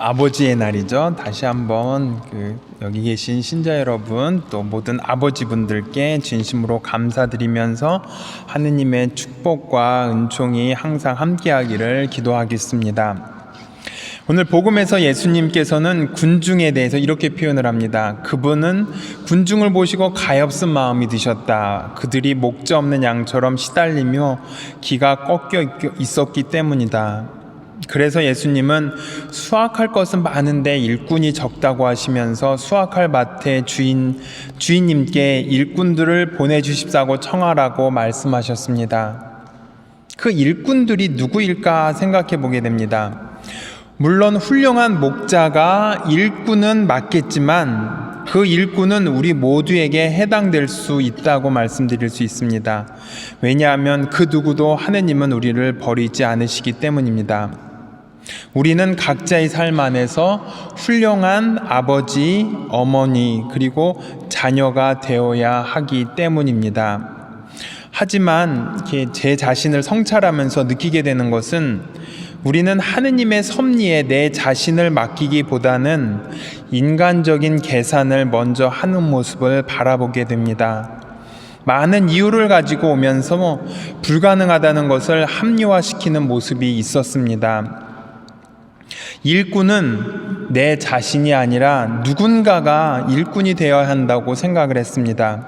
아버지의 날이죠. 다시 한번 여기 계신 신자 여러분, 또 모든 아버지분들께 진심으로 감사드리면서 하느님의 축복과 은총이 항상 함께하기를 기도하겠습니다. 오늘 복음에서 예수님께서는 군중에 대해서 이렇게 표현을 합니다. 그분은 군중을 보시고 가엾은 마음이 드셨다. 그들이 목자 없는 양처럼 시달리며 기가 꺾여 있었기 때문이다. 그래서 예수님은 수확할 것은 많은데 일꾼이 적다고 하시면서 수확할 밭의 주인님께 일꾼들을 보내주십사고 청하라고 말씀하셨습니다. 그 일꾼들이 누구일까 생각해 보게 됩니다. 물론 훌륭한 목자가 일꾼은 맞겠지만 그 일꾼은 우리 모두에게 해당될 수 있다고 말씀드릴 수 있습니다. 왜냐하면 그 누구도 하느님은 우리를 버리지 않으시기 때문입니다. 우리는 각자의 삶 안에서 훌륭한 아버지, 어머니, 그리고 자녀가 되어야 하기 때문입니다. 하지만 제 자신을 성찰하면서 느끼게 되는 것은 우리는 하느님의 섭리에 내 자신을 맡기기보다는 인간적인 계산을 먼저 하는 모습을 바라보게 됩니다. 많은 이유를 가지고 오면서 불가능하다는 것을 합리화시키는 모습이 있었습니다. 일꾼은 내 자신이 아니라 누군가가 일꾼이 되어야 한다고 생각을 했습니다.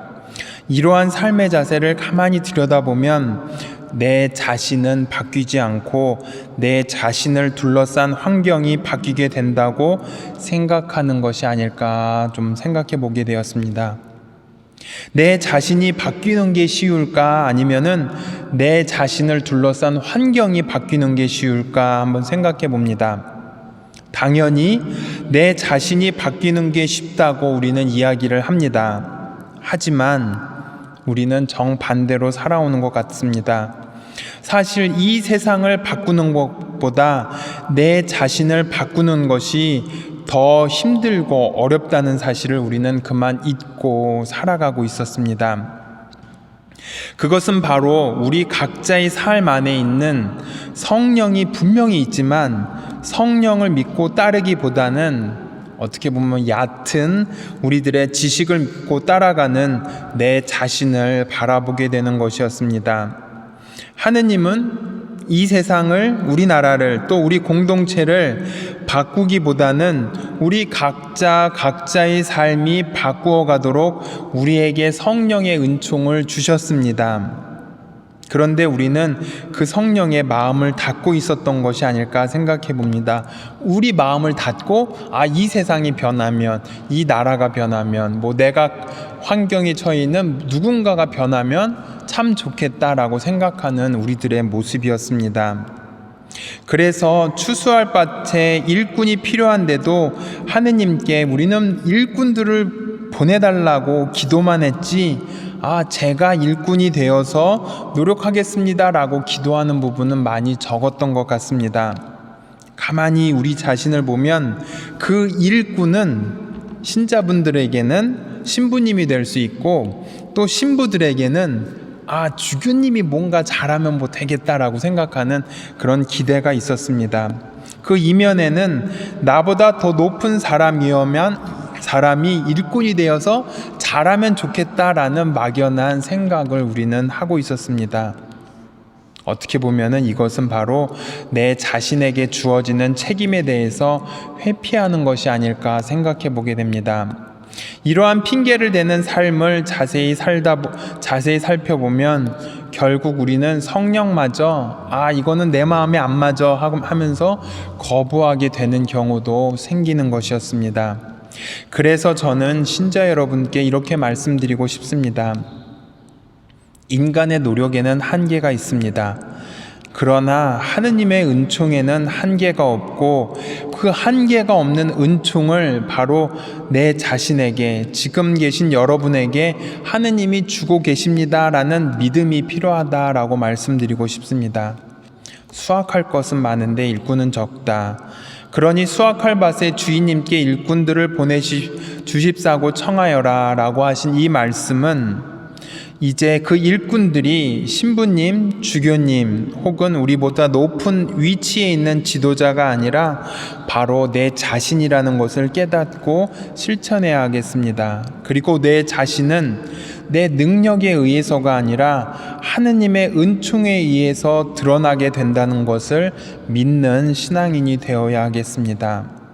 이러한 삶의 자세를 가만히 들여다보면 내 자신은 바뀌지 않고 내 자신을 둘러싼 환경이 바뀌게 된다고 생각하는 것이 아닐까 좀 생각해 보게 되었습니다. 내 자신이 바뀌는 게 쉬울까? 아니면은 내 자신을 둘러싼 환경이 바뀌는 게 쉬울까? 한번 생각해 봅니다. 당연히 내 자신이 바뀌는 게 쉽다고 우리는 이야기를 합니다. 하지만 우리는 정반대로 살아오는 것 같습니다. 사실 이 세상을 바꾸는 것보다 내 자신을 바꾸는 것이 더 힘들고 어렵다는 사실을 우리는 그만 잊고 살아가고 있었습니다. 그것은 바로 우리 각자의 삶 안에 있는 성령이 분명히 있지만 성령을 믿고 따르기보다는 어떻게 보면 얕은 우리들의 지식을 믿고 따라가는 내 자신을 바라보게 되는 것이었습니다. 하느님은 이 세상을, 우리나라를, 또 우리 공동체를 바꾸기보다는 우리 각자의 삶이 바꾸어 가도록 우리에게 성령의 은총을 주셨습니다. 그런데 우리는 그 성령의 마음을 닫고 있었던 것이 아닐까 생각해 봅니다. 우리 마음을 닫고 이 세상이 변하면, 이 나라가 변하면, 내가 환경에 처해 있는 누군가가 변하면 참 좋겠다라고 생각하는 우리들의 모습이었습니다. 그래서 추수할 밭에 일꾼이 필요한데도 하느님께 우리는 일꾼들을 보내달라고 기도만 했지 제가 일꾼이 되어서 노력하겠습니다라고 기도하는 부분은 많이 적었던 것 같습니다. 가만히 우리 자신을 보면 그 일꾼은 신자분들에게는 신부님이 될 수 있고 또 신부들에게는 주교님이 뭔가 잘하면 되겠다라고 생각하는 그런 기대가 있었습니다. 그 이면에는 나보다 더 높은 사람이 일꾼이 되어서 잘하면 좋겠다라는 막연한 생각을 우리는 하고 있었습니다. 어떻게 보면은 이것은 바로 내 자신에게 주어지는 책임에 대해서 회피하는 것이 아닐까 생각해 보게 됩니다. 이러한 핑계를 대는 삶을 자세히 살펴보면 결국 우리는 성령마저 이거는 내 마음에 안 맞아 하면서 거부하게 되는 경우도 생기는 것이었습니다. 그래서 저는 신자 여러분께 이렇게 말씀드리고 싶습니다. 인간의 노력에는 한계가 있습니다. 그러나 하느님의 은총에는 한계가 없고 그 한계가 없는 은총을 바로 내 자신에게, 지금 계신 여러분에게 하느님이 주고 계십니다라는 믿음이 필요하다라고 말씀드리고 싶습니다. 수확할 것은 많은데 일꾼은 적다. 그러니 수확할 밭에 주인님께 일꾼들을 보내주십사고 청하여라 라고 하신 이 말씀은 이제 그 일꾼들이 신부님, 주교님 혹은 우리보다 높은 위치에 있는 지도자가 아니라 바로 내 자신이라는 것을 깨닫고 실천해야 하겠습니다. 그리고 내 자신은 내 능력에 의해서가 아니라 하느님의 은총에 의해서 드러나게 된다는 것을 믿는 신앙인이 되어야 하겠습니다.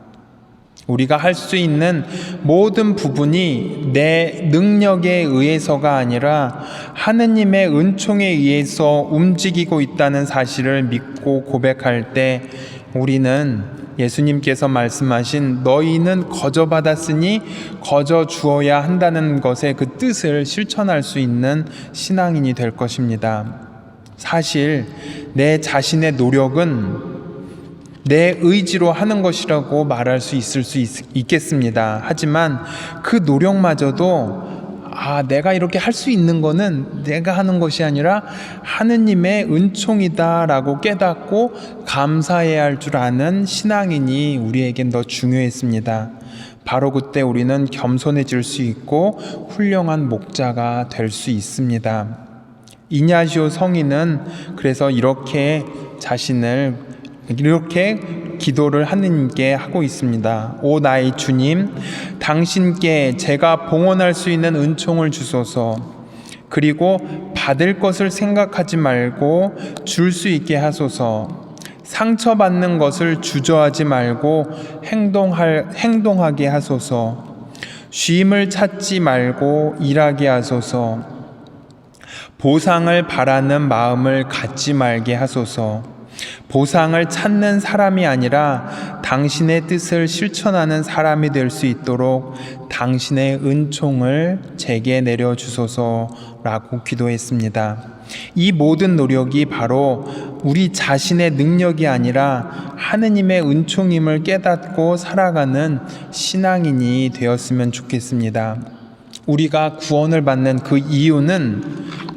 우리가 할 수 있는 모든 부분이 내 능력에 의해서가 아니라 하느님의 은총에 의해서 움직이고 있다는 사실을 믿고 고백할 때 우리는 예수님께서 말씀하신 너희는 거저 받았으니 거저 주어야 한다는 것의 그 뜻을 실천할 수 있는 신앙인이 될 것입니다. 사실 내 자신의 노력은 내 의지로 하는 것이라고 말할 수 있겠습니다. 하지만 그 노력마저도 내가 이렇게 할 수 있는 거는 내가 하는 것이 아니라 하느님의 은총이다라고 깨닫고 감사해야 할 줄 아는 신앙인이 우리에겐 더 중요했습니다. 바로 그때 우리는 겸손해질 수 있고 훌륭한 목자가 될 수 있습니다. 이냐시오 성인은 그래서 이렇게 기도를 하느님께 하고 있습니다. 오 나의 주님, 당신께 제가 봉헌할 수 있는 은총을 주소서. 그리고 받을 것을 생각하지 말고 줄 수 있게 하소서. 상처받는 것을 주저하지 말고 행동하게 하소서. 쉼을 찾지 말고 일하게 하소서. 보상을 바라는 마음을 갖지 말게 하소서. 보상을 찾는 사람이 아니라 당신의 뜻을 실천하는 사람이 될 수 있도록 당신의 은총을 제게 내려주소서라고 기도했습니다. 이 모든 노력이 바로 우리 자신의 능력이 아니라 하느님의 은총임을 깨닫고 살아가는 신앙인이 되었으면 좋겠습니다. 우리가 구원을 받는 그 이유는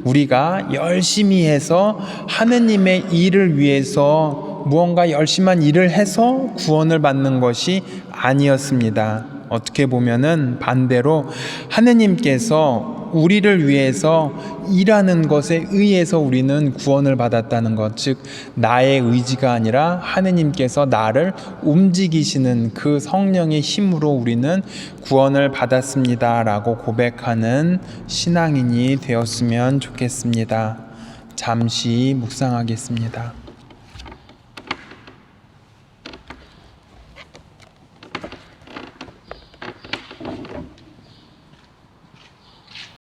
우리가 열심히 해서 하느님의 일을 위해서 무언가 열심한 일을 해서 구원을 받는 것이 아니었습니다. 어떻게 보면은 반대로 하느님께서 우리를 위해서 일하는 것에 의해서 우리는 구원을 받았다는 것, 즉 나의 의지가 아니라 하느님께서 나를 움직이시는 그 성령의 힘으로 우리는 구원을 받았습니다라고 고백하는 신앙인이 되었으면 좋겠습니다. 잠시 묵상하겠습니다.